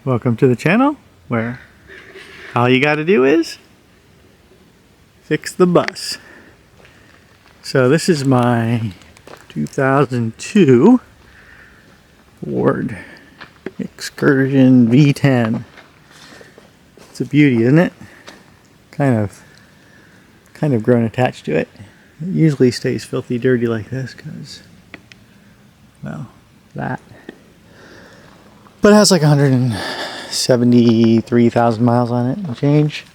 Welcome to the channel where all you got to do is fix the bus. So this is my 2002 Ford Excursion V10. It's a beauty, isn't it? Kind of grown attached to it. It usually stays filthy dirty like this because, well, that. But it has like 173,000 miles on it and change.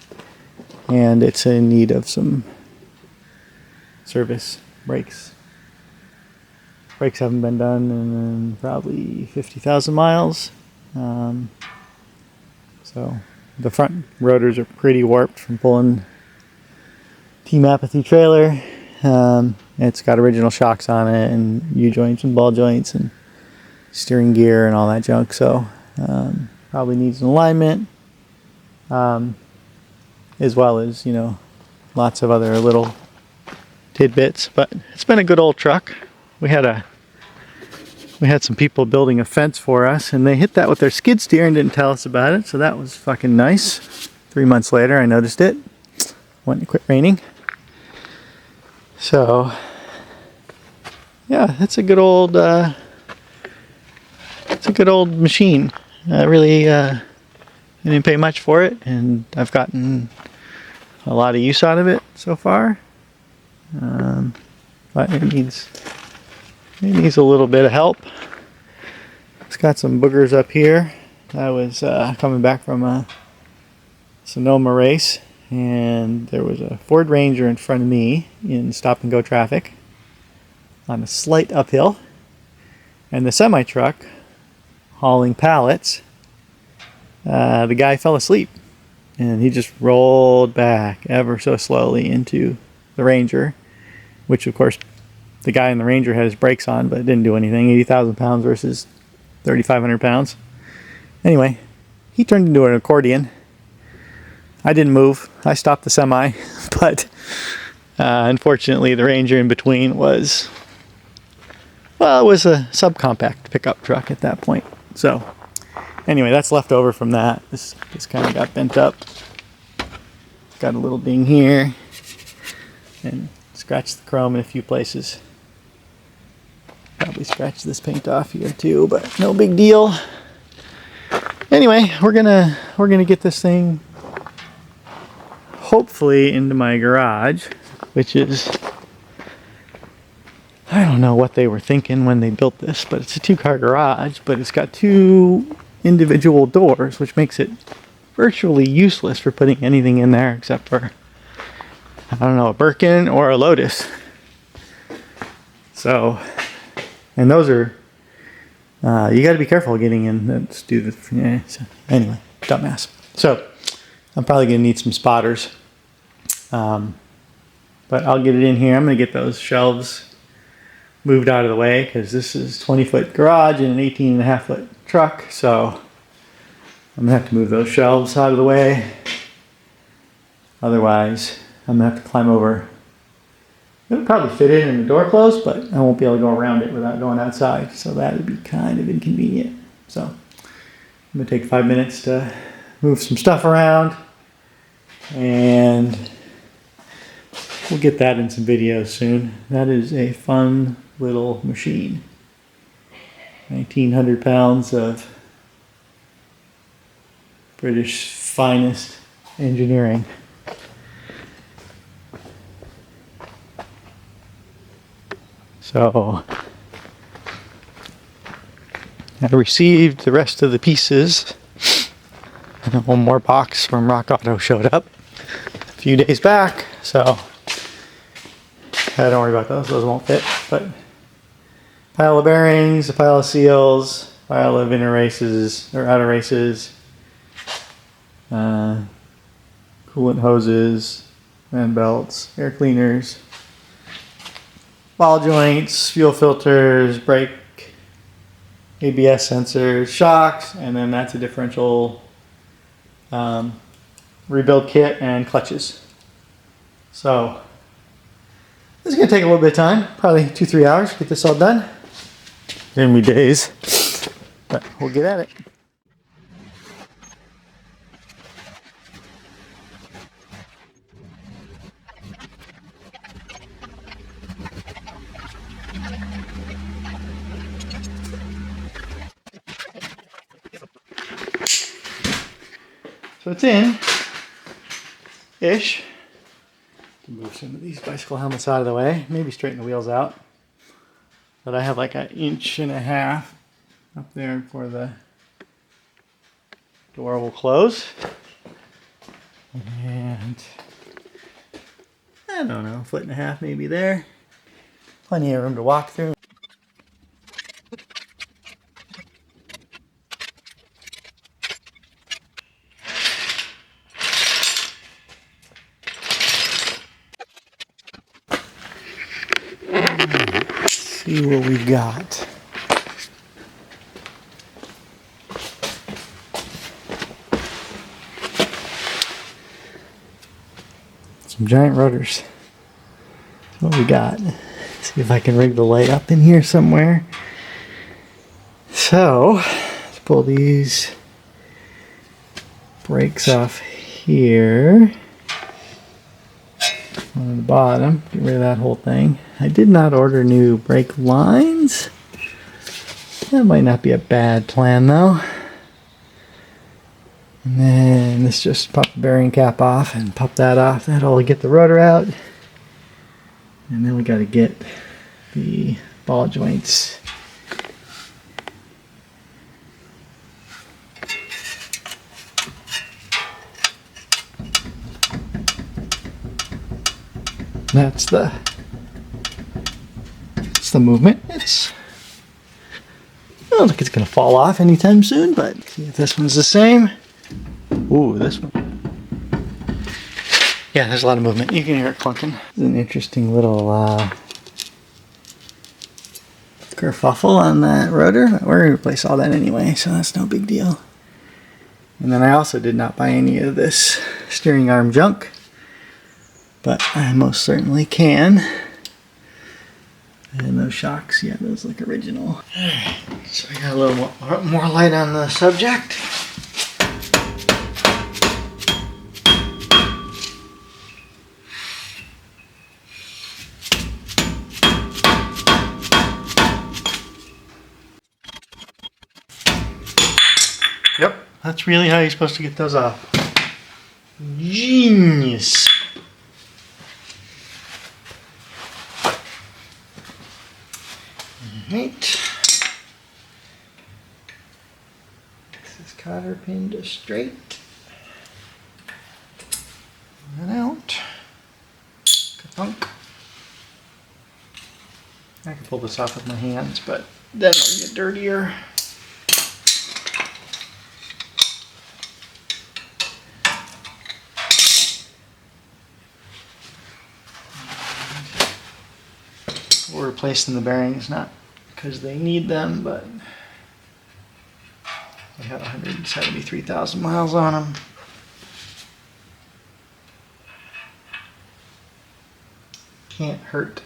And it's in need of some service. Brakes haven't been done in probably 50,000 miles. So the front rotors are pretty warped from pulling Team Apathy trailer. It's got original shocks on it and U-joints and ball joints and steering gear and all that junk, so probably needs an alignment, as well as, you know, lots of other little tidbits. But it's been a good old truck. We had some people building a fence for us, and they hit that with their skid steer and didn't tell us about it, so that was fucking nice. 3 months later I noticed it when it quit raining. So yeah, it's a good old machine. I didn't pay much for it, and I've gotten a lot of use out of it so far. But it needs a little bit of help. It's got some boogers up here. I was coming back from a Sonoma race, and there was a Ford Ranger in front of me in stop and go traffic on a slight uphill, and the semi truck hauling pallets, the guy fell asleep and he just rolled back ever so slowly into the Ranger, which of course the guy in the Ranger had his brakes on, but it didn't do anything. 80,000 pounds versus 3,500 pounds. Anyway, he turned into an accordion. I didn't move. I stopped the semi, but unfortunately the Ranger in between was, well, it was a subcompact pickup truck at that point. So anyway, that's left over from that. This kind of got bent up. Got a little ding here and scratched the chrome in a few places. Probably scratched this paint off here too, but no big deal. Anyway, we're gonna get this thing hopefully into my garage, which is, I don't know what they were thinking when they built this, but it's a 2-car garage, but it's got 2 individual doors, which makes it virtually useless for putting anything in there except for, I don't know, a Birkin or a Lotus. So, and those are, you got to be careful getting in. Let's do this. Yeah, so anyway, dumbass. So, I'm probably going to need some spotters. But I'll get it in here. I'm going to get those shelves moved out of the way because this is 20-foot garage and an 18.5-foot truck. So I'm going to have to move those shelves out of the way. Otherwise, I'm going to have to climb over. It'll probably fit in the door closed, but I won't be able to go around it without going outside. So that would be kind of inconvenient. So I'm going to take 5 minutes to move some stuff around, and we'll get that in some videos soon. That is a fun little machine. 1,900 pounds of British finest engineering. So I received the rest of the pieces, and then one more box from Rock Auto showed up a few days back, so don't worry about those won't fit. But pile of bearings, a pile of seals, pile of inner races or outer races, coolant hoses, fan belts, air cleaners, ball joints, fuel filters, brake, ABS sensors, shocks, and then that's a differential rebuild kit and clutches. So this is going to take a little bit of time, probably 2-3 hours to get this all done. Gonna be days, but we'll get at it. So it's in-ish. Move some of these bicycle helmets out of the way. Maybe straighten the wheels out. But I have like 1.5 inches up there before the door will close. And I don't know, 1.5 feet maybe there. Plenty of room to walk through. Let's see what we got. Some giant rotors. That's what we got. See if I can rig the light up in here somewhere. So, let's pull these brakes off here. On the bottom, get rid of that whole thing. I did not order new brake lines. That might not be a bad plan though. And then let's just pop the bearing cap off and pop that off. That'll get the rotor out. And then we got to get the ball joints. That's the movement. It's, I don't think it's going to fall off anytime soon, but see if this one's the same. Ooh, this one. Yeah, there's a lot of movement. You can hear it clunking. It's an interesting little kerfuffle on that rotor. We're going to replace all that anyway, so that's no big deal. And then I also did not buy any of this steering arm junk, but I most certainly can. And those shocks, yeah, those look original. Alright, so we got a little more light on the subject. Yep, that's really how you're supposed to get those off. Genius. Alright. This is cotter pinned to straight. And out. Ka-thunk. I can pull this off with my hands, but then it'll get dirtier. We're replacing the bearings, not because they need them, but they have 173,000 miles on them. Can't hurt.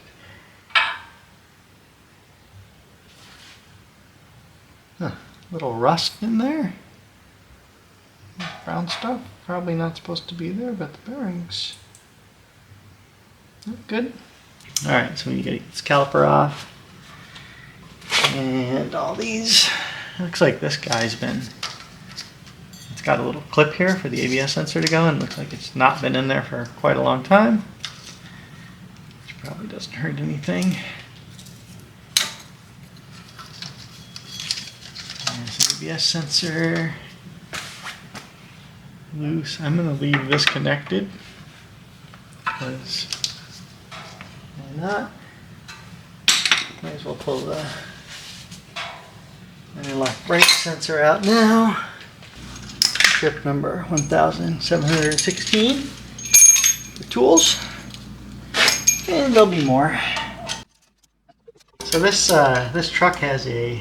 Huh, little rust in there. Brown stuff, probably not supposed to be there, but the bearings look good. Alright, so we need to get this caliper off. And all these. Looks like this guy's been, it's got a little clip here for the ABS sensor to go in. Looks like it's not been in there for quite a long time. Which probably doesn't hurt anything. There's the ABS sensor. Loose. I'm going to leave this connected. Because why not? Might as well pull the anti-lock brake sensor out now. Strip number 1716 for tools. And there'll be more. So this truck has a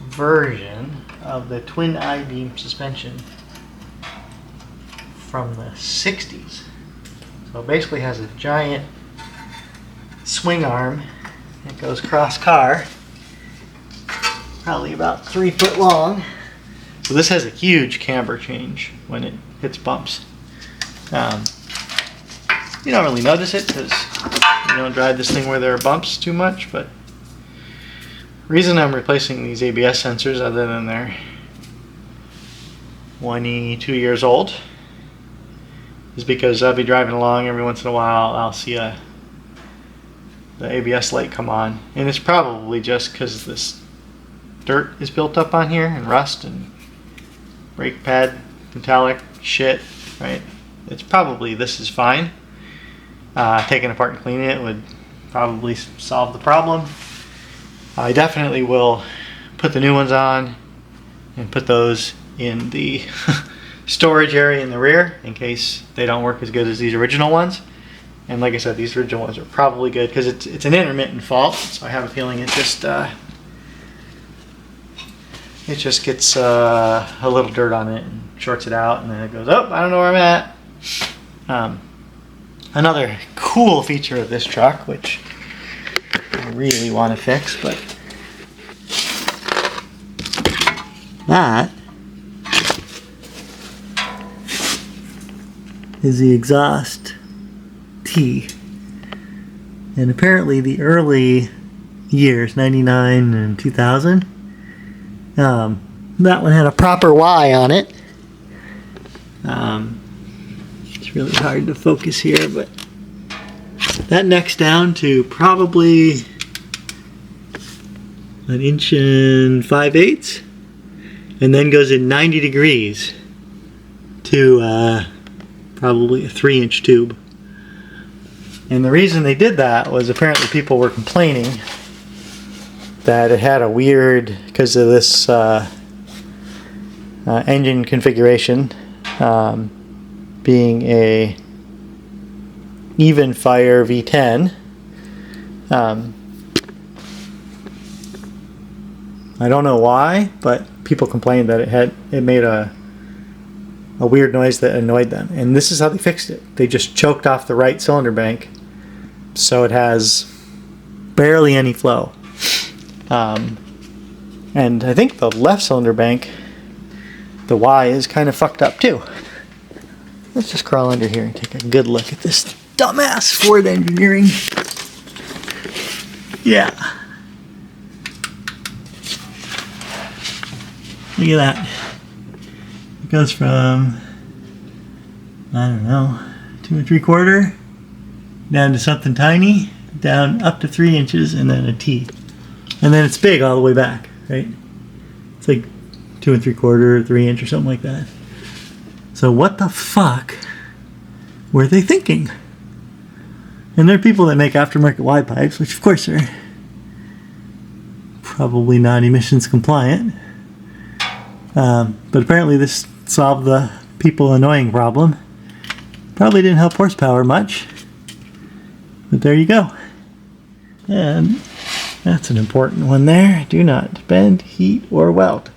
version of the twin I-beam suspension from the 60s. So it basically has a giant swing arm that goes cross car, probably about 3 foot long. So this has a huge camber change when it hits bumps. You don't really notice it because you don't drive this thing where there are bumps too much, but the reason I'm replacing these ABS sensors, other than they're 22 years old, is because I'll be driving along every once in a while, I'll see the ABS light come on, and it's probably just because this dirt is built up on here and rust and brake pad metallic shit, right? It's probably, this is fine. Taking it apart and cleaning it would probably solve the problem. I definitely will put the new ones on and put those in the storage area in the rear in case they don't work as good as these original ones. And like I said, these original ones are probably good because it's an intermittent fault, so I have a feeling it just gets a little dirt on it and shorts it out, and then it goes, oh, I don't know where I'm at. Another cool feature of this truck, which I really want to fix, but that is the exhaust T. And apparently the early years, 99 and 2000, that one had a proper Y on it. It's really hard to focus here, but that necks down to probably 1 5/8 inches, and then goes in 90 degrees to probably a 3-inch tube. And the reason they did that was apparently people were complaining that it had a weird, because of this engine configuration, being a even fire V10. I don't know why, but people complained that it made a weird noise that annoyed them. And this is how they fixed it. They just choked off the right cylinder bank so it has barely any flow. And I think the left cylinder bank, the Y, is kind of fucked up too. Let's just crawl under here and take a good look at this dumbass Ford engineering. Yeah. Look at that. It goes from, I don't know, 2 3/4 down to something tiny, down up to 3 inches, and then a T. And then it's big all the way back, right? It's like 2 3/4, 3 inch or something like that. So what the fuck were they thinking? And there are people that make aftermarket Y pipes, which of course are probably not emissions compliant. But apparently this solved the people annoying problem. Probably didn't help horsepower much, but there you go. And that's an important one there. Do not bend, heat, or weld.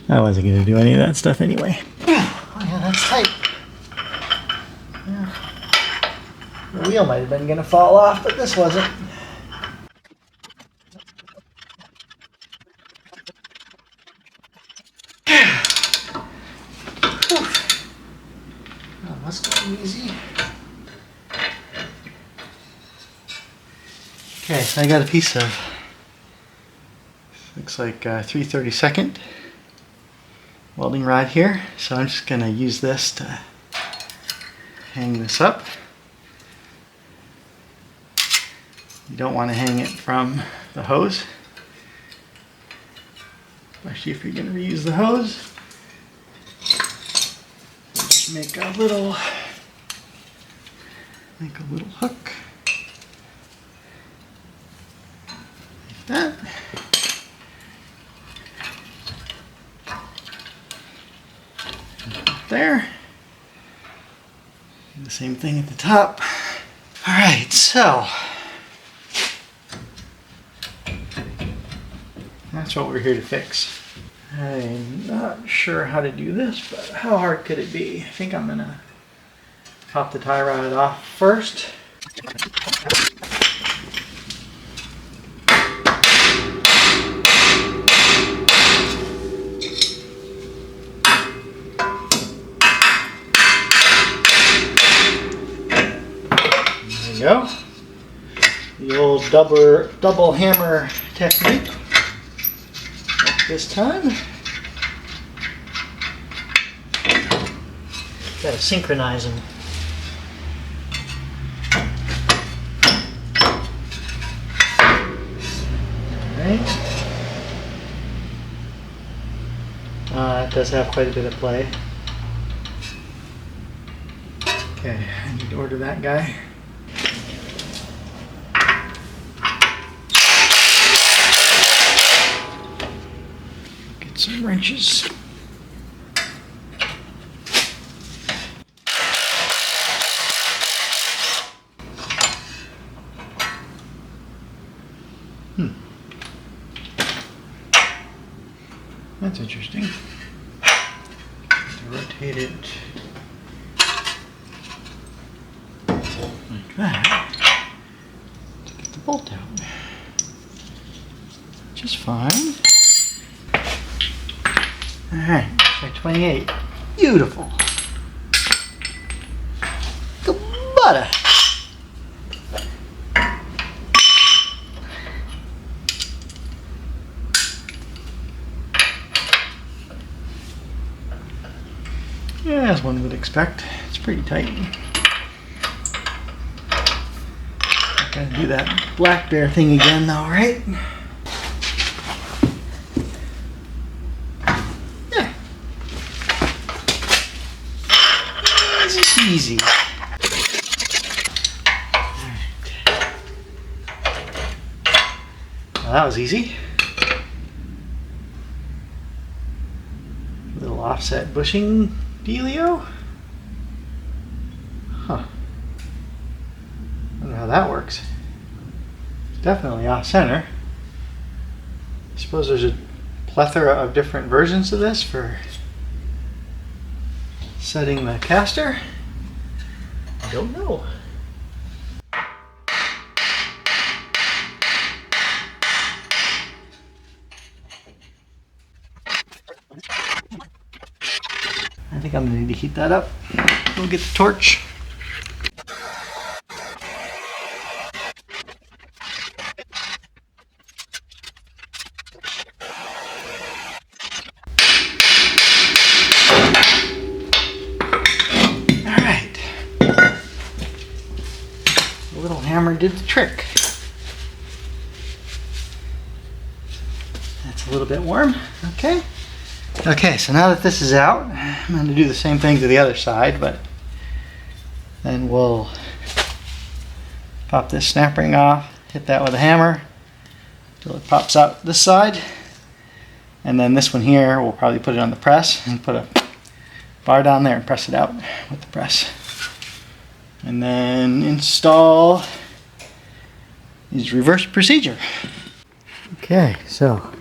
I wasn't going to do any of that stuff anyway. Oh yeah, that's tight. Yeah. The wheel might have been going to fall off, but this wasn't. Oh, that's going easy. Okay, so I got a piece of, looks like 3/32 welding rod here. So I'm just going to use this to hang this up. You don't want to hang it from the hose, especially if you're going to reuse the hose. Just make a little hook like that. There. Do the same thing at the top. All right, so that's what we're here to fix. I'm not sure how to do this, but how hard could it be? I think I'm gonna pop the tie rod off first. There we go. The old double hammer technique. This time. Gotta synchronize them. Alright. It does have quite a bit of play. Okay, I need to order that guy. Get some wrenches. That's interesting. To rotate it like that to get the bolt out, which is fine. Alright, try 28. Beautiful. Good butter. Yeah, as one would expect. It's pretty tight. Gotta do that black bear thing again though, right? Yeah. It's easy. Alright. Well, that was easy. Little offset bushing dealio? Huh. I don't know how that works. It's definitely off center. I suppose there's a plethora of different versions of this for setting the caster. I don't know. I think I'm gonna need to heat that up. Go get the torch. Alright. The little hammer did the trick. That's a little bit warm. Okay. Okay, so now that this is out, I'm going to do the same thing to the other side, but then we'll pop this snap ring off, hit that with a hammer until it pops out this side, and then this one here, we'll probably put it on the press and put a bar down there and press it out with the press. And then install is reverse procedure. Okay, so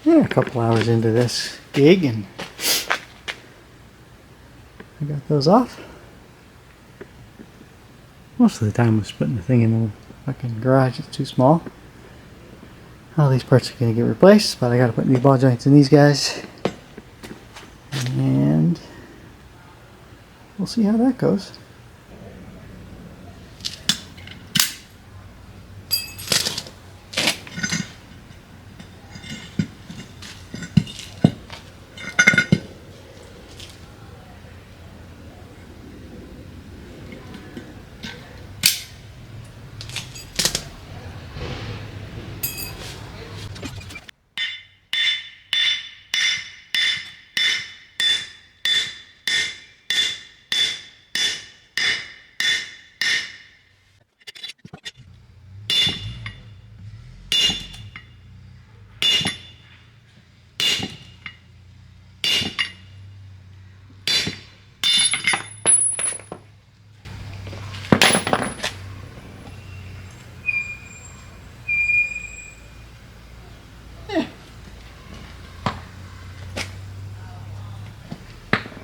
yeah, a couple hours into this gig and I got those off. Most of the time I was putting the thing in the fucking garage, it's too small. All these parts are going to get replaced, but I got to put new ball joints in these guys. And we'll see how that goes.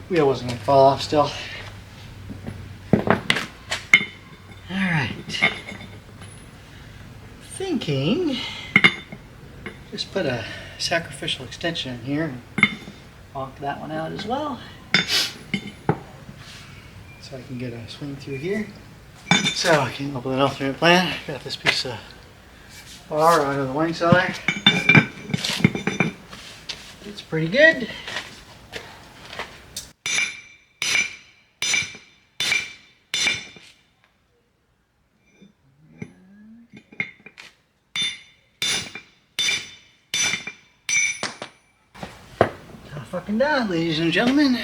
Wheel wasn't going to fall off still. Alright. Thinking just put a sacrificial extension in here and bonk that one out as well. So I can get a swing through here. So I came up with an alternate plan. Got this piece of bar out of the wine cellar. It's pretty good. fucking done, ladies and gentlemen.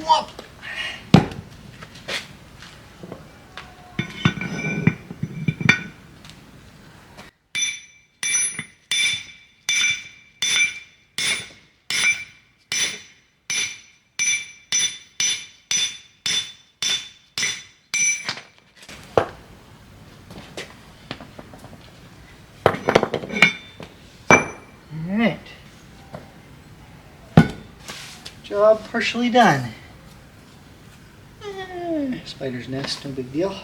Whoop. Alright. Job partially done. Spider's nest, no big deal.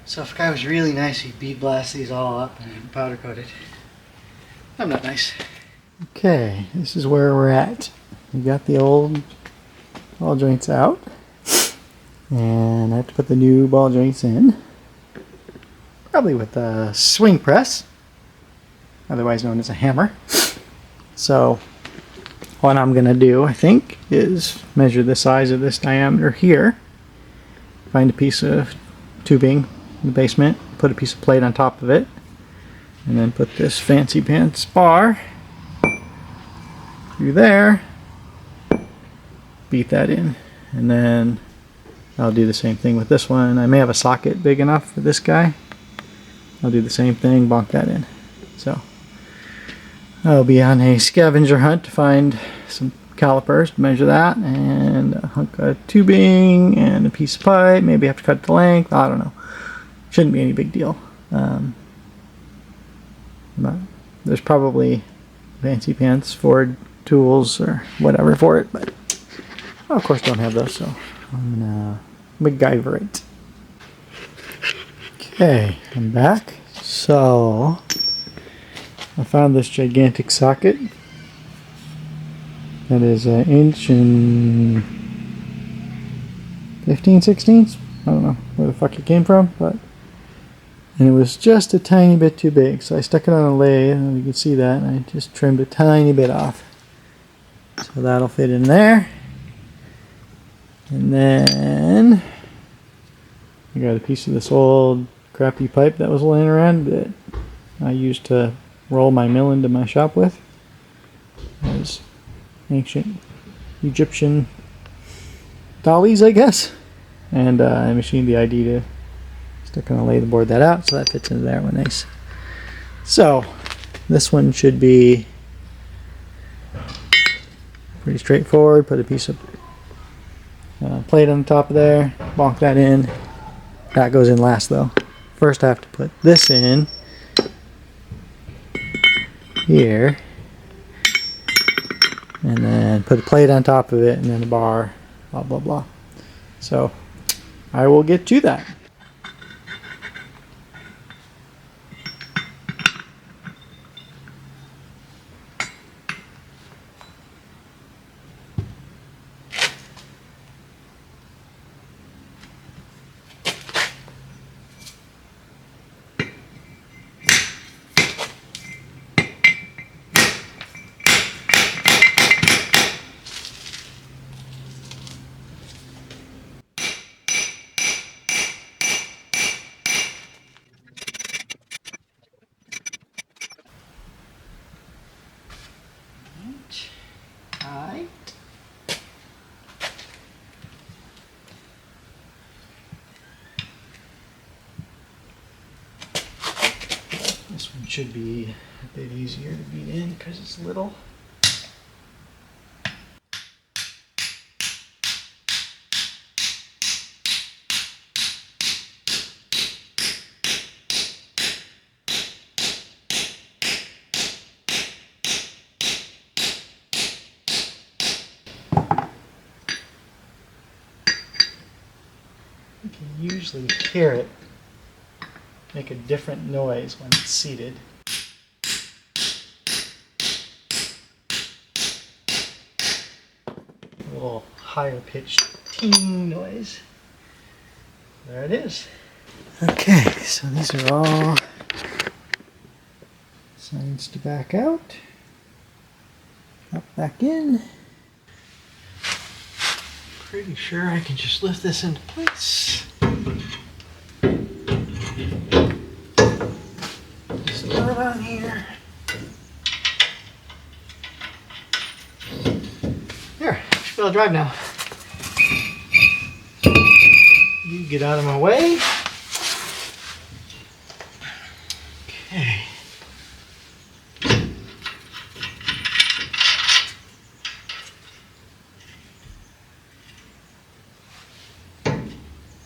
So if a guy was really nice, he'd bead blast these all up and powder coat it. I'm not nice. Okay, this is where we're at. We got the old ball joints out. And I have to put the new ball joints in. Probably with a swing press, otherwise known as a hammer. So what I'm going to do, I think, is measure the size of this diameter here. Find a piece of tubing in the basement, put a piece of plate on top of it, and then put this fancy pants bar through there, beat that in, and then I'll do the same thing with this one. I may have a socket big enough for this guy. I'll do the same thing, bonk that in. So I'll be on a scavenger hunt to find some calipers to measure that, and a hunk of tubing and a piece of pipe. Maybe I have to cut it to length. I don't know. Shouldn't be any big deal. But there's probably fancy pants Ford tools or whatever for it, but I of course don't have those, so I'm gonna MacGyver it. Okay, I'm back. So I found this gigantic socket that is an inch and 15/16. I don't know where the fuck it came from, but and it was just a tiny bit too big, so I stuck it on a lathe, and you can see that, and I just trimmed a tiny bit off. So that'll fit in there. And then I got a piece of this old crappy pipe that was laying around that I used to roll my mill into my shop with. It was ancient Egyptian dollies, I guess. And I machined the ID to stick on a lathe and board that out, so that fits into there nice. So this one should be pretty straightforward. Put a piece of plate on the top of there, bonk that in. That goes in last though. First I have to put this in here, and then put a plate on top of it, and then a bar, blah blah blah. So I will get to that. Right. This one should be a bit easier to beat in because it's little. You can usually hear it make a different noise when it's seated. A little higher pitched ting noise. There it is. Okay, so these are all sides to back out, up back in. Pretty sure I can just lift this into place. Just throw it on here. There, I should be able to drive now. You get out of my way. Okay.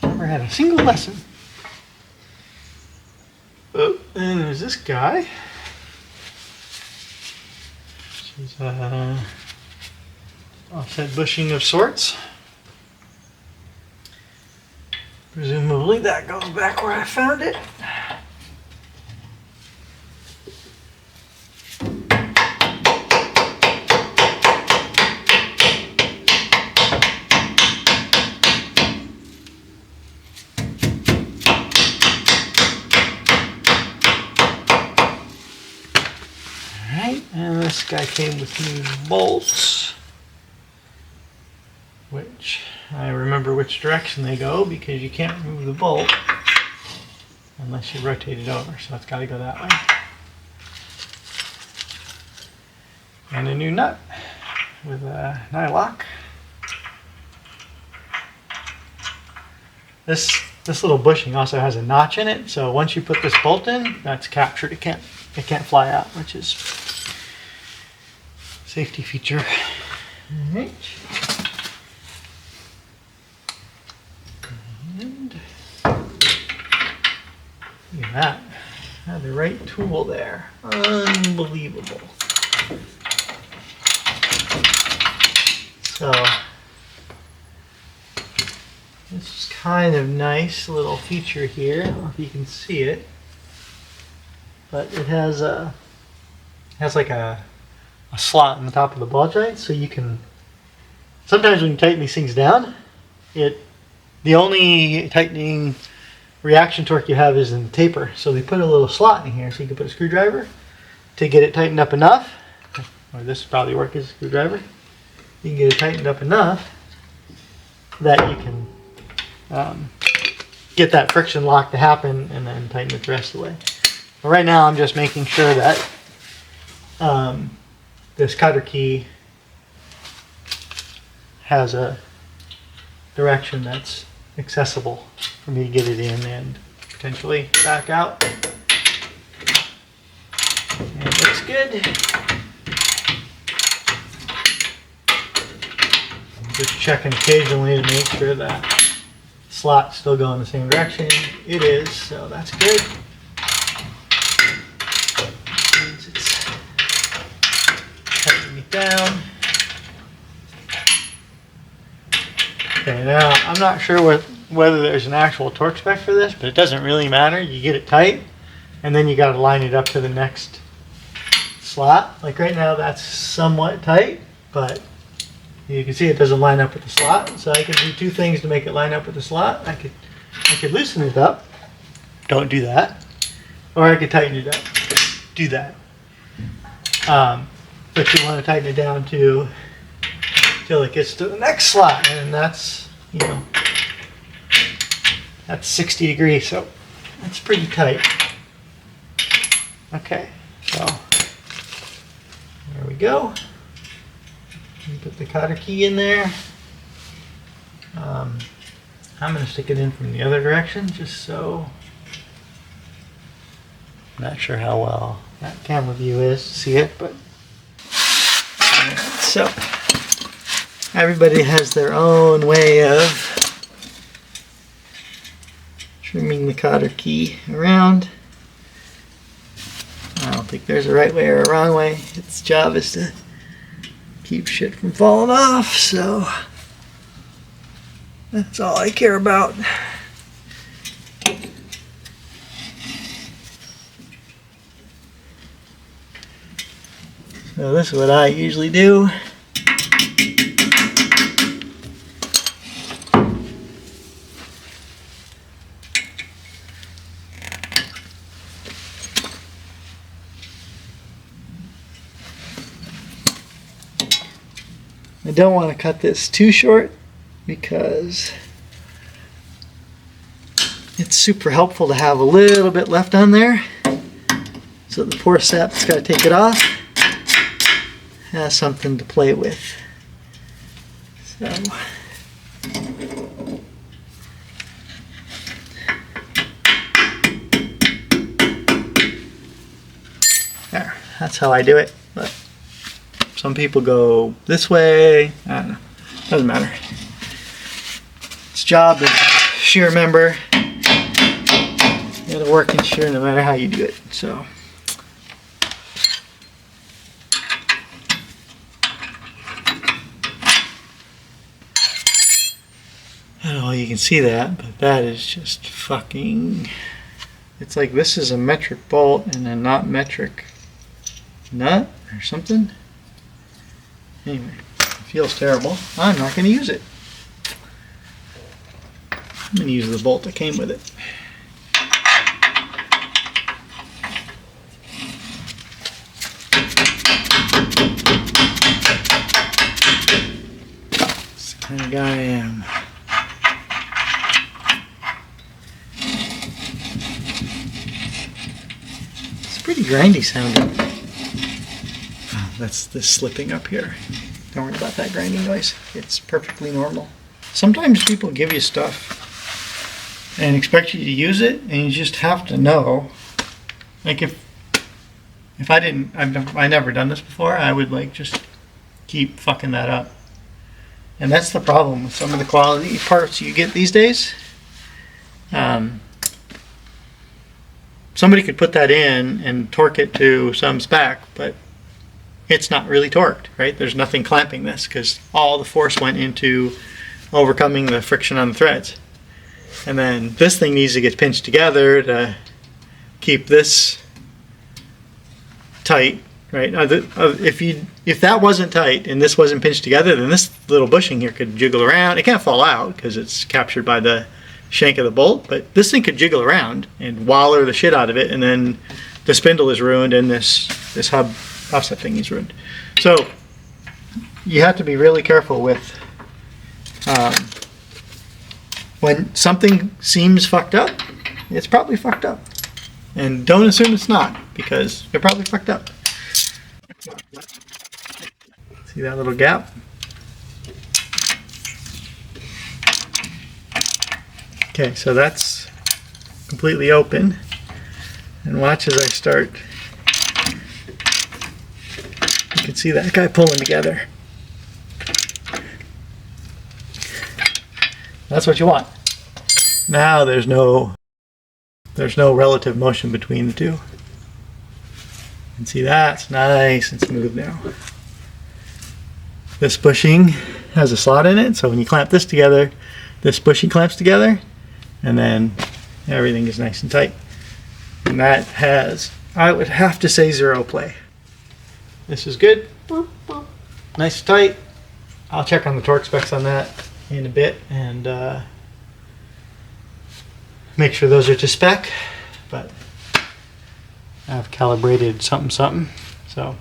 Never had a single lesson. Oh, and there's this guy. She's offset bushing of sorts. Presumably that goes back where I found it. Alright, and this guy came with new bolts, which I remember which direction they go because you can't remove the bolt unless you rotate it over, so it's got to go that way. And a new nut with a nylock. This little bushing also has a notch in it, so once you put this bolt in, that's captured. It can't fly out, which is a safety feature. All right. And look at that. I had the right tool there. Unbelievable. So this is kind of nice little feature here. I don't know if you can see it, but it has like a slot in the top of the ball joint, so you can sometimes when you tighten these things down, the only tightening reaction torque you have is in the taper. So they put a little slot in here so you can put a screwdriver to get it tightened up enough. Or this would probably work as a screwdriver. You can get it tightened up enough that you can get that friction lock to happen and then tighten it the rest of the way. But right now I'm just making sure that this cutter key has a direction that's accessible for me to get it in and potentially back out. And it looks good. I'm just checking occasionally to make sure that slot's still going the same direction. It is, so that's good. Means it's tightening it down. Okay, now I'm not sure whether there's an actual torque spec for this, but it doesn't really matter. You get it tight, and then you got to line it up to the next slot. Like right now, that's somewhat tight, but you can see it doesn't line up with the slot. So I could do two things to make it line up with the slot. I could loosen it up. Don't do that. Or I could tighten it up. Do that. But you want to tighten it down till it gets to the next slot, and that's, you know, that's 60 degrees, so that's pretty tight. Okay, so there we go. You put the cotter key in there. I'm going to stick it in from the other direction, just so. I'm not sure how well that camera view is to see it, but so everybody has their own way of trimming the cotter key around. I don't think there's a right way or a wrong way. Its job is to keep shit from falling off, so that's all I care about. So this is what I usually do. I don't want to cut this too short because it's super helpful to have a little bit left on there, so the poor sap that's got to take it off has something to play with. So there, that's how I do it. But some people go this way. I don't know. Doesn't matter. It's job as a shear member. You gotta work in shear no matter how you do it. So I don't know if you can see that, but that is just fucking. It's like this is a metric bolt and a not metric nut or something. Anyway, it feels terrible. I'm not going to use it. I'm going to use the bolt that came with it. That's the kind of guy I am. It's pretty grindy sounding. Oh, that's this slipping up here. Don't worry about that grinding noise. It's perfectly normal. Sometimes people give you stuff and expect you to use it, and you just have to know. Like if I never done this before, I would like just keep fucking that up. And that's the problem with some of the quality parts you get these days. Somebody could put that in and torque it to some spec, but it's not really torqued, right? There's nothing clamping this because all the force went into overcoming the friction on the threads. And then this thing needs to get pinched together to keep this tight, right? If that wasn't tight and this wasn't pinched together, then this little bushing here could jiggle around. It can't fall out because it's captured by the shank of the bolt, but this thing could jiggle around and waller the shit out of it, and then the spindle is ruined and this hub offset thing is ruined. So you have to be really careful with when something seems fucked up, it's probably fucked up. And don't assume it's not, because they're probably fucked up. See that little gap? Okay, so that's completely open. And watch as I start. You can see that guy pulling together. That's what you want. Now there's no relative motion between the two. You can see that's nice and smooth now. This bushing has a slot in it, so when you clamp this together, this bushing clamps together, and then everything is nice and tight. And that has, I would have to say, zero play. This is good. Boop, boop. Nice and tight. I'll check on the torque specs on that in a bit and make sure those are to spec, but I've calibrated something. So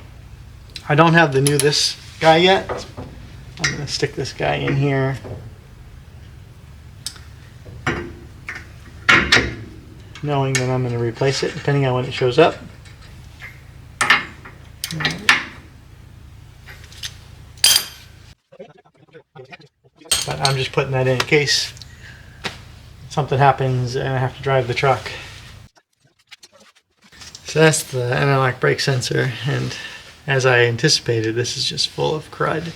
I don't have the new this guy yet. I'm going to stick this guy in here. Knowing that I'm going to replace it depending on when it shows up. But I'm just putting that in case something happens and I have to drive the truck. So that's the anti-lock brake sensor, and as I anticipated, this is just full of crud.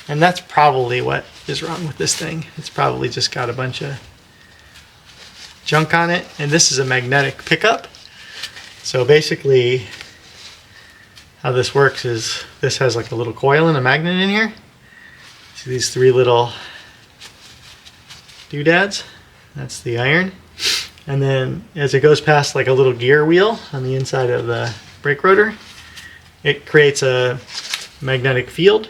And that's probably what is wrong with this thing. It's probably just got a bunch of junk on it, and this is a magnetic pickup. So basically how this works is this has like a little coil and a magnet in here. See these three little doodads? That's the iron. And then as it goes past like a little gear wheel on the inside of the brake rotor, it creates a magnetic field,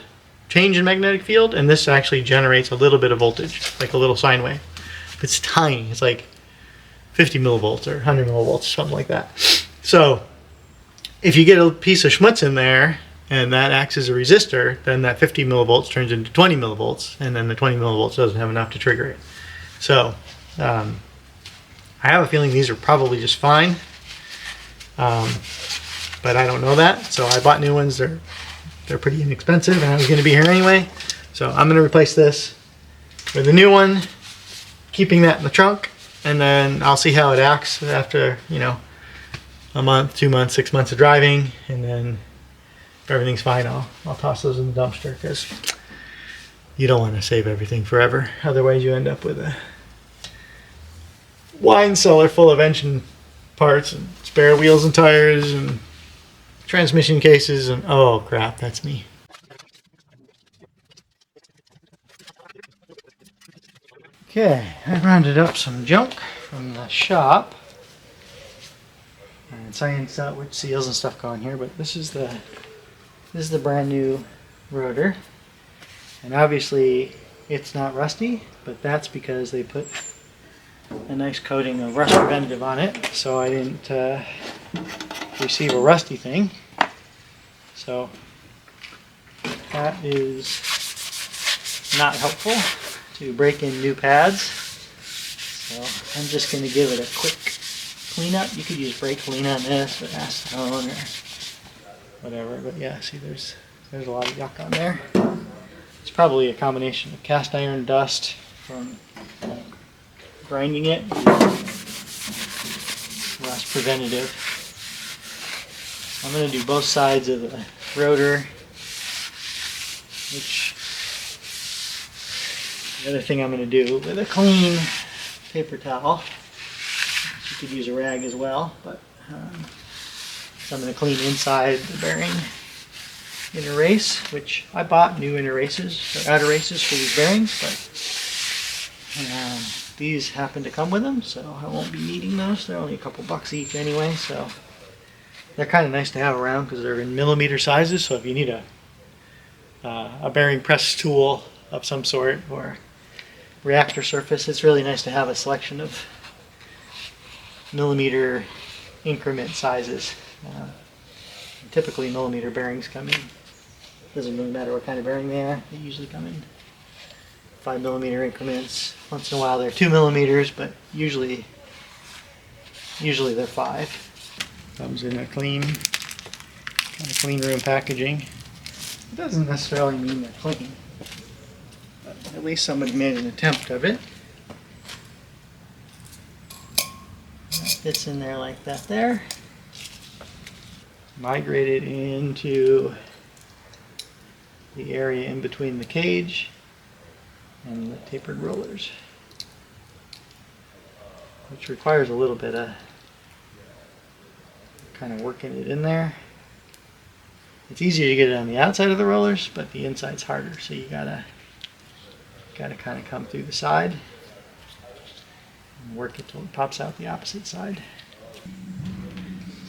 change in magnetic field, and this actually generates a little bit of voltage, like a little sine wave. It's tiny, it's like 50 millivolts or 100 millivolts, something like that. So if you get a piece of schmutz in there, and that acts as a resistor, then that 50 millivolts turns into 20 millivolts, and then the 20 millivolts doesn't have enough to trigger it. So I have a feeling these are probably just fine, but I don't know that. So I bought new ones. They're pretty inexpensive, and I was going to be here anyway. So I'm going to replace this with a new one, keeping that in the trunk, and then I'll see how it acts after, you know, a month, 2 months, 6 months of driving, and then if everything's fine, I'll toss those in the dumpster, because you don't want to save everything forever. Otherwise, you end up with a wine cellar full of engine parts and spare wheels and tires and transmission cases, and oh crap, that's me. Okay, I rounded up some junk from the shop and scienced out which seals and stuff go in here, but this is the brand new rotor, and obviously it's not rusty, but that's because they put a nice coating of rust preventative on it, so I didn't receive a rusty thing. So that is not helpful to break in new pads. So I'm just going to give it a quick cleanup. You could use brake clean on this or acetone or whatever, but yeah, see there's a lot of yuck on there. It's probably a combination of cast iron dust from grinding it, rust preventative. I'm going to do both sides of the rotor, which the other thing I'm going to do with a clean paper towel. You could use a rag as well, but so I'm going to clean inside the bearing inner race, which I bought new inner races or outer races for these bearings, but these happen to come with them, so I won't be needing those. They're only a couple bucks each anyway, so they're kind of nice to have around because they're in millimeter sizes. So if you need a bearing press tool of some sort or reactor surface, it's really nice to have a selection of millimeter increment sizes. Typically millimeter bearings come in. Doesn't really matter what kind of bearing they are. They usually come in 5 millimeter increments. Once in a while they're 2 millimeters, but usually they're 5. Comes in a clean room packaging. It doesn't necessarily mean they're clean, but at least somebody made an attempt of it. That fits in there like that there. Migrated into the area in between the cage and the tapered rollers, which requires a little bit of kind of working it in there. It's easier to get it on the outside of the rollers, but the inside's harder, so you gotta kind of come through the side and work it till it pops out the opposite side.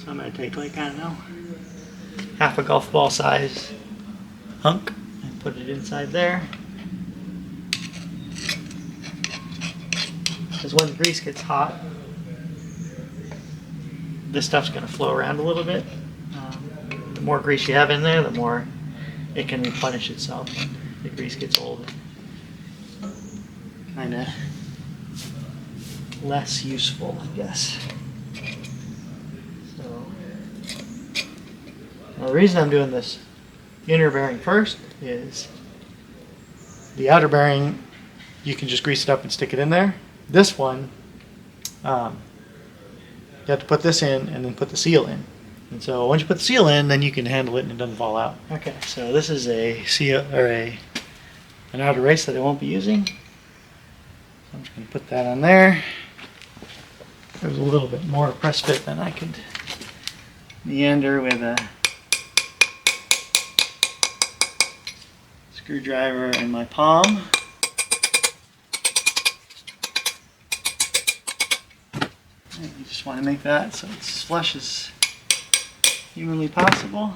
So I'm gonna take, like, I don't know, half a golf ball size hunk and put it inside there. Because when the grease gets hot, this stuff's going to flow around a little bit. The more grease you have in there, the more it can replenish itself when the grease gets old and kind of less useful, I guess. So, now the reason I'm doing this inner bearing first is the outer bearing, you can just grease it up and stick it in there. This one, you have to put this in and then put the seal in. And so once you put the seal in, then you can handle it and it doesn't fall out. Okay, so this is a seal or an outer race that I won't be using. So I'm just going to put that on there. There's a little bit more press fit than I could meander with a screwdriver in my palm. You just want to make that so it's as flush as humanly possible.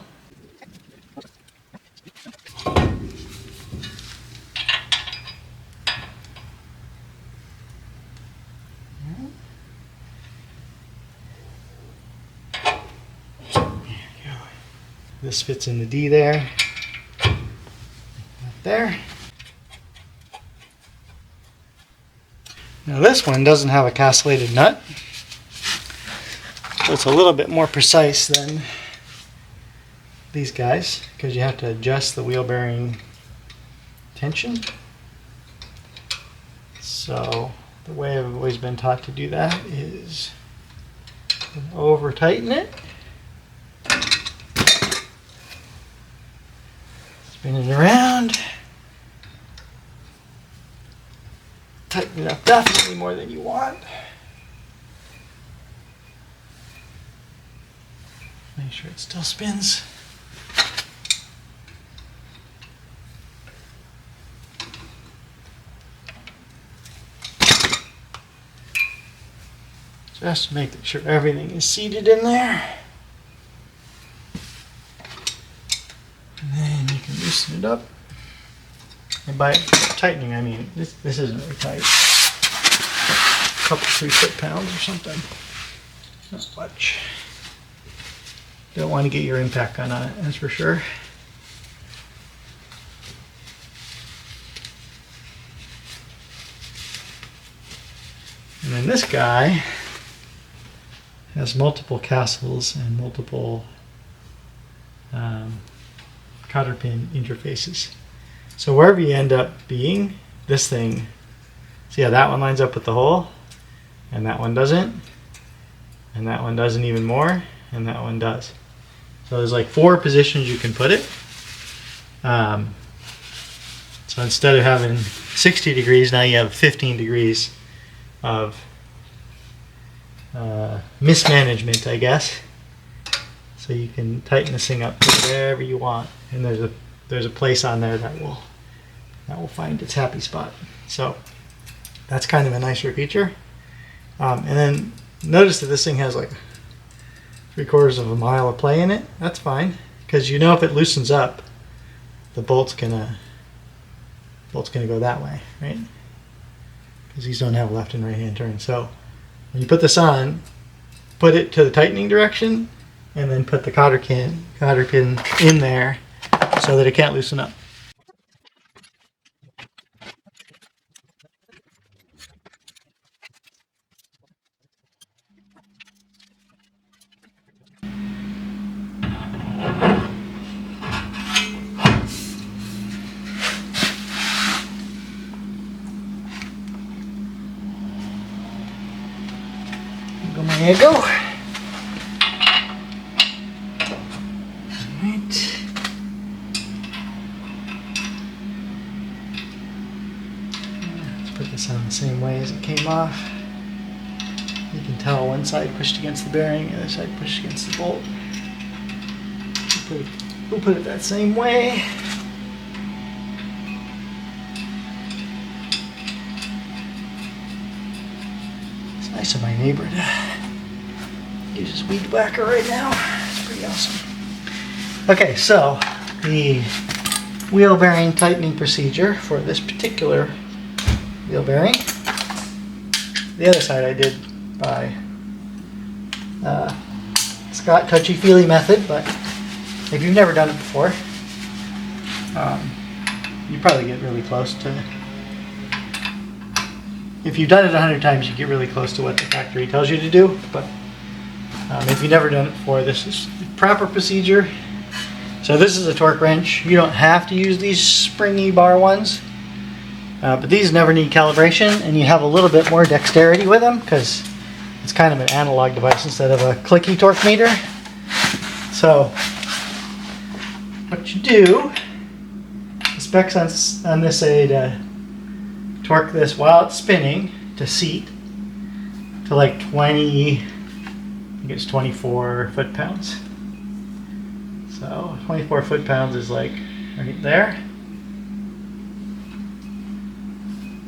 There we go. This fits in the D there. Up there. Now this one doesn't have a castellated nut, so it's a little bit more precise than these guys because you have to adjust the wheel bearing tension. So the way I've always been taught to do that is over tighten it, spin it around, tighten it up definitely more than you want. Make sure it still spins. Just make sure everything is seated in there. And then you can loosen it up. And by tightening, I mean this isn't really tight. A couple, 3 foot-pounds or something. Not much. Don't want to get your impact gun on it, that's for sure. And then this guy has multiple castles and multiple cotter pin interfaces. So wherever you end up being, this thing, see how that one lines up with the hole, and that one doesn't, and that one doesn't even more, and that one does. So there's like 4 positions you can put it. So instead of having 60 degrees, now you have 15 degrees of mismanagement, I guess. So you can tighten this thing up wherever you want, and there's a place on there that will find its happy spot. So that's kind of a nicer feature. And then notice that this thing has like 3/4 of a mile of play in it. That's fine, because you know if it loosens up, the bolt's gonna go that way, right? Because these don't have left and right hand turn. So when you put this on, put it to the tightening direction, and then put the cotter pin in there so that it can't loosen up. There you go. Alright. Let's put this on the same way as it came off. You can tell one side pushed against the bearing, the other side pushed against the bolt. We'll put it that same way. It's nice of my neighbor to use his weed whacker right now. It's pretty awesome. Okay, so the wheel bearing tightening procedure for this particular wheel bearing. The other side I did by Scott touchy-feely method, but if you've never done it before, you probably get really close to. If you've done it 100 times, you get really close to what the factory tells you to do. But if you've never done it before, this is the proper procedure. So this is a torque wrench. You don't have to use these springy bar ones, but these never need calibration, and you have a little bit more dexterity with them because it's kind of an analog device instead of a clicky torque meter. So what you do, the specs on this say to torque this while it's spinning to seat to like 20, I think it's 24 foot-pounds. So 24 foot-pounds is like right there.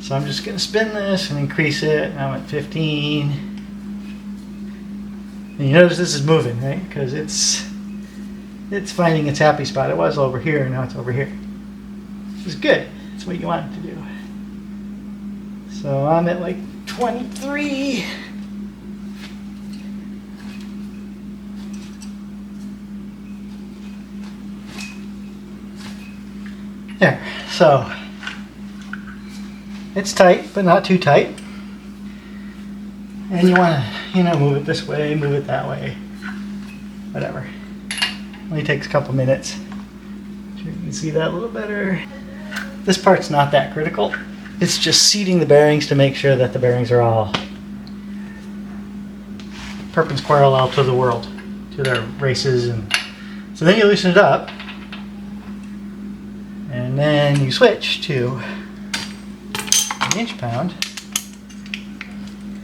So I'm just going to spin this and increase it. Now I'm at 15. And you notice this is moving, right? Because it's finding its happy spot. It was over here, now it's over here. Which is good. That's what you want it to do. So I'm at like 23. There, so it's tight, but not too tight. And you want to, move it this way, move it that way, whatever. Only takes a couple minutes. Sure you can see that a little better. This part's not that critical. It's just seating the bearings to make sure that the bearings are all perpendicular to the world, to their races. And so then you loosen it up, and then you switch to an inch pound.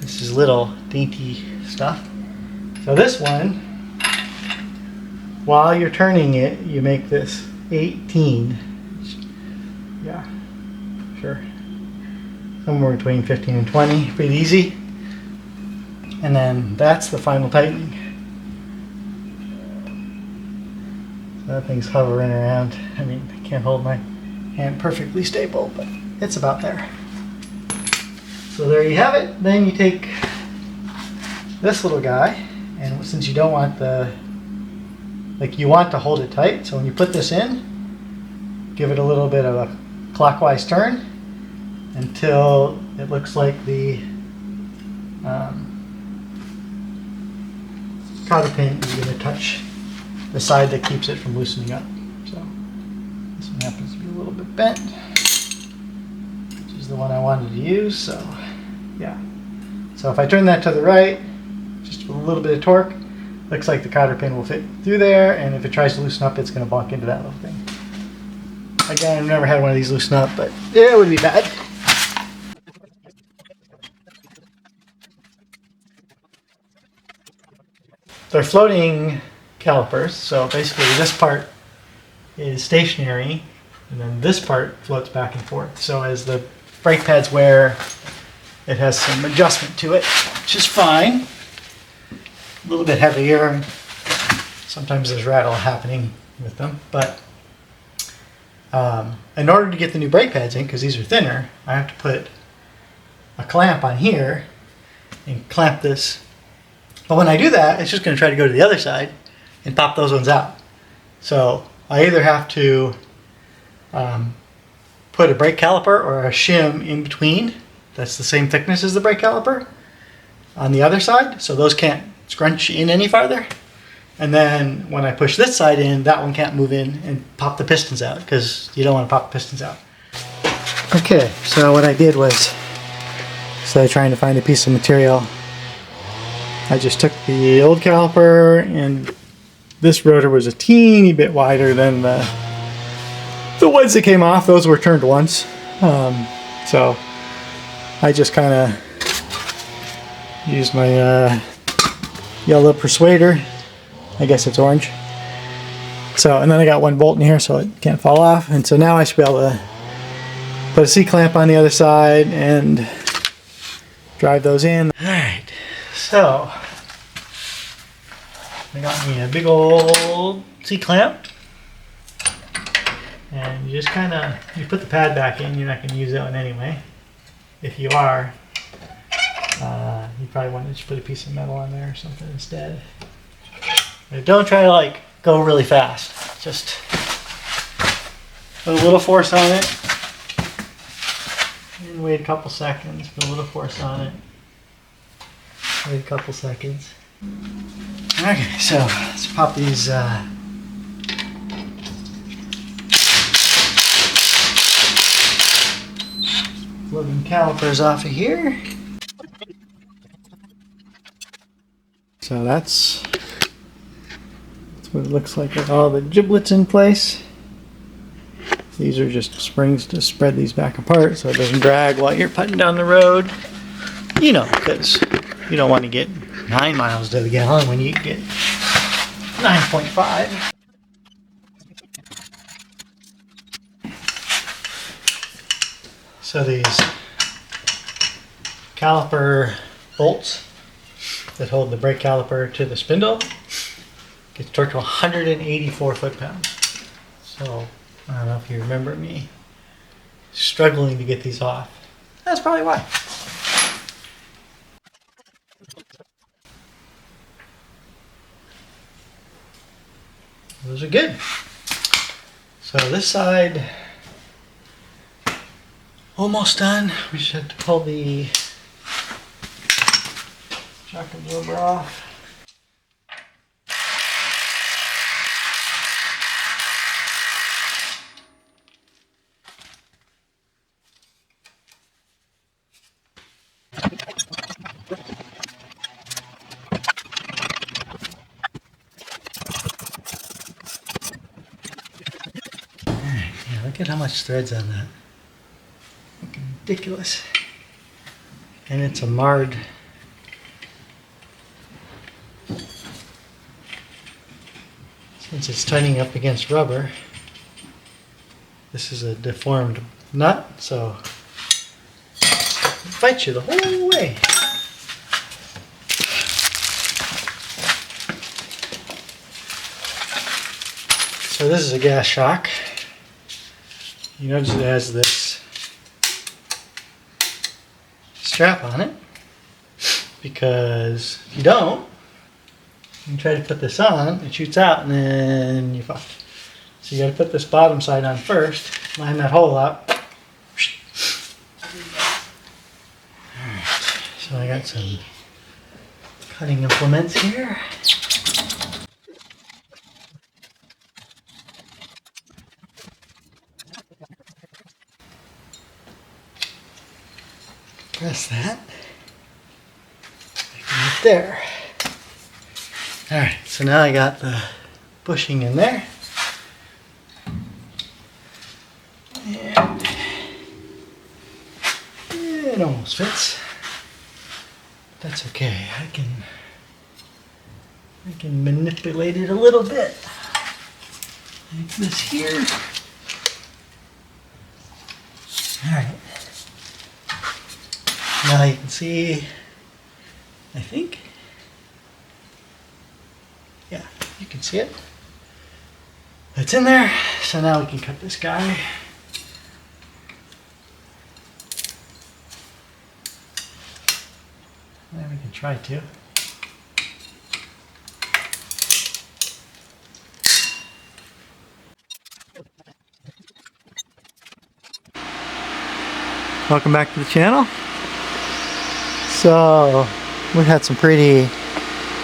This is little dainty stuff. So this one, while you're turning it, you make this 18. Yeah, sure. Somewhere between 15 and 20, pretty easy. And then that's the final tightening. So that thing's hovering around. I mean, I can't hold my hand perfectly stable, but it's about there. So there you have it. Then you take this little guy, and since you don't want you want to hold it tight, so when you put this in, give it a little bit of a clockwise turn until it looks like the cotter pin is going to touch the side that keeps it from loosening up. So this one happens to be a little bit bent, which is the one I wanted to use. So yeah. So if I turn that to the right, just with a little bit of torque, looks like the cotter pin will fit through there, and if it tries to loosen up, it's going to bonk into that little thing. Again, I've never had one of these loosen up, but yeah, it would be bad. They're floating calipers, so basically this part is stationary, and then this part floats back and forth. So as the brake pads wear, it has some adjustment to it, which is fine. A little bit heavier. Sometimes there's rattle happening with them, but in order to get the new brake pads in, because these are thinner, I have to put a clamp on here and clamp this. But when I do that, it's just going to try to go to the other side and pop those ones out. So I either have to put a brake caliper or a shim in between that's the same thickness as the brake caliper on the other side, so those can't scrunch in any farther. And then when I push this side in, that one can't move in and pop the pistons out, because you don't want to pop the pistons out. Okay, so what I did was, instead of trying to find a piece of material, I just took the old caliper, and this rotor was a teeny bit wider than the ones that came off. Those were turned once. So I just kind of used my yellow persuader. I guess it's orange. So, and then I got one bolt in here so it can't fall off. And so now I should be able to put a C-clamp on the other side and drive those in. Alright, so I got me a big old C-clamp. And you just kind of, you put the pad back in. You're not going to use that one anyway. If you are, you probably want to just put a piece of metal on there or something instead. But don't try to go really fast. Just put a little force on it. And wait a couple seconds. Put a little force on it. Wait a couple seconds. Okay, so let's pop these floating calipers off of here. So that's what it looks like with all the giblets in place. These are just springs to spread these back apart so it doesn't drag while you're putting down the road. You know, because you don't want to get 9 miles to the gallon when you get 9.5. So these caliper bolts that hold the brake caliper to the spindle gets torqued to 184 foot-pounds. So I don't know if you remember me struggling to get these off. That's probably why. Those are good. So this side Almost done. We just have to pull the shock absorber off. Alright, yeah, look at how much thread's on that. Looking ridiculous. And it's a marred. Since it's tightening up against rubber, this is a deformed nut, so it fights you the whole way. So this is a gas shock. You notice it has this strap on it, because if you don't, you try to put this on, it shoots out and then you fuck. So you got to put this bottom side on first, line that hole up. Alright, so I got some cutting implements here. Press that. Right there. Alright, so now I got the bushing in there. And it almost fits. That's okay. I can manipulate it a little bit. Like this here. Alright. Now you can see, I think. Yeah, you can see it. It's in there, so now we can cut this guy. And we can try to. Welcome back to the channel. So, we've had some pretty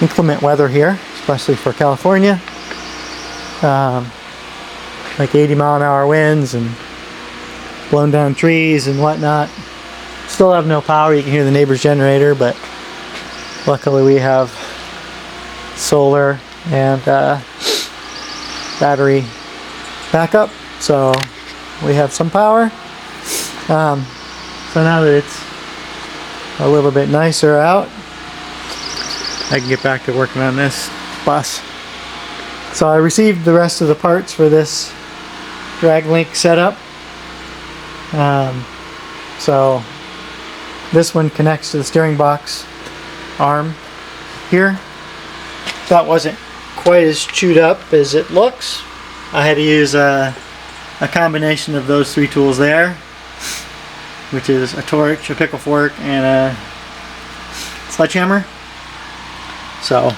inclement weather here, especially for California. Like 80-mile-an-hour winds and blown down trees and whatnot. Still have no power. You can hear the neighbor's generator, but luckily we have solar and battery backup, so we have some power. So now that it's a little bit nicer out, I can get back to working on this bus. So I received the rest of the parts for this drag link setup. So this one connects to the steering box arm here. That wasn't quite as chewed up as it looks. I had to use a combination of those three tools there, which is a torch, a pickle fork, and a sledgehammer. So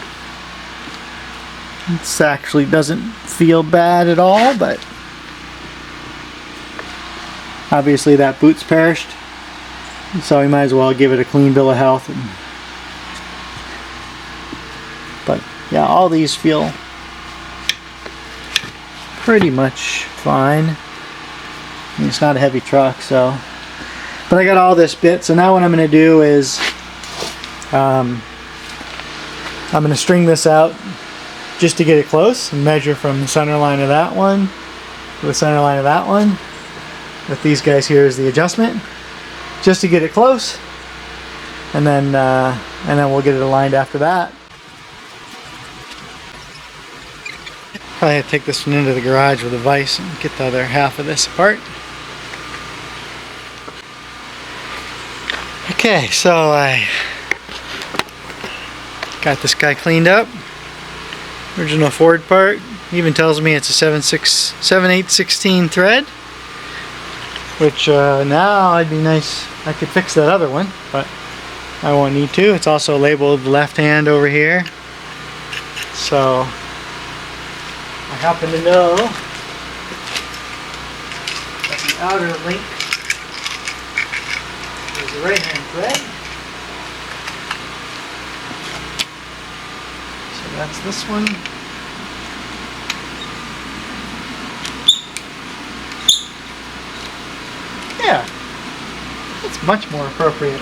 this actually doesn't feel bad at all, but obviously that boot's perished, so we might as well give it a clean bill of health. But yeah, all these feel pretty much fine. I mean, it's not a heavy truck, so. But I got all this bit, so now what I'm going to do is I'm going to string this out just to get it close and measure from the center line of that one to the center line of that one. With these guys here is the adjustment, just to get it close, and then we'll get it aligned after that. Probably have to take this one into the garage with a vise and get the other half of this apart. Okay, so I got this guy cleaned up. Original Ford part. Even tells me it's a 7/8/16 thread, which now it'd be nice I could fix that other one, but I won't need to. It's also labeled left hand over here, so I happen to know that the outer link the right hand thread. So that's this one. Yeah, that's much more appropriate.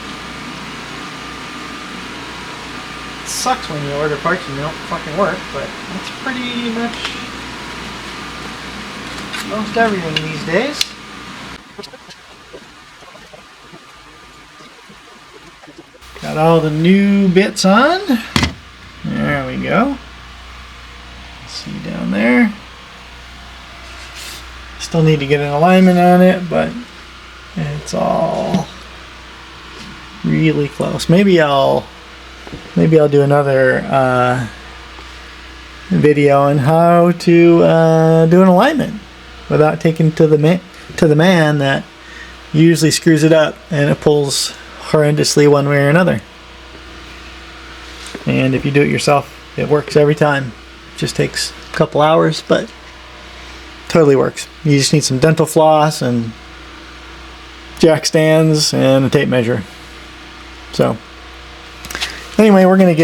It sucks when you order parts and they don't fucking work, but that's pretty much most everything these days. Got all the new bits on. There we go. See down there. Still need to get an alignment on it, but it's all really close. Maybe I'll do another video on how to do an alignment without taking to the man that usually screws it up and it pulls horrendously one way or another. And if you do it yourself, it works every time. It just takes a couple hours, but totally works. You just need some dental floss and jack stands and a tape measure. So anyway, we're gonna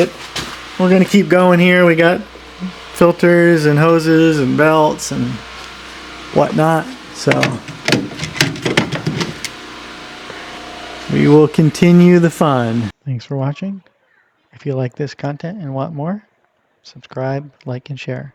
keep going here. We got filters and hoses and belts and whatnot. So we will continue the fun. Thanks for watching. If you like this content and want more, subscribe, like, and share.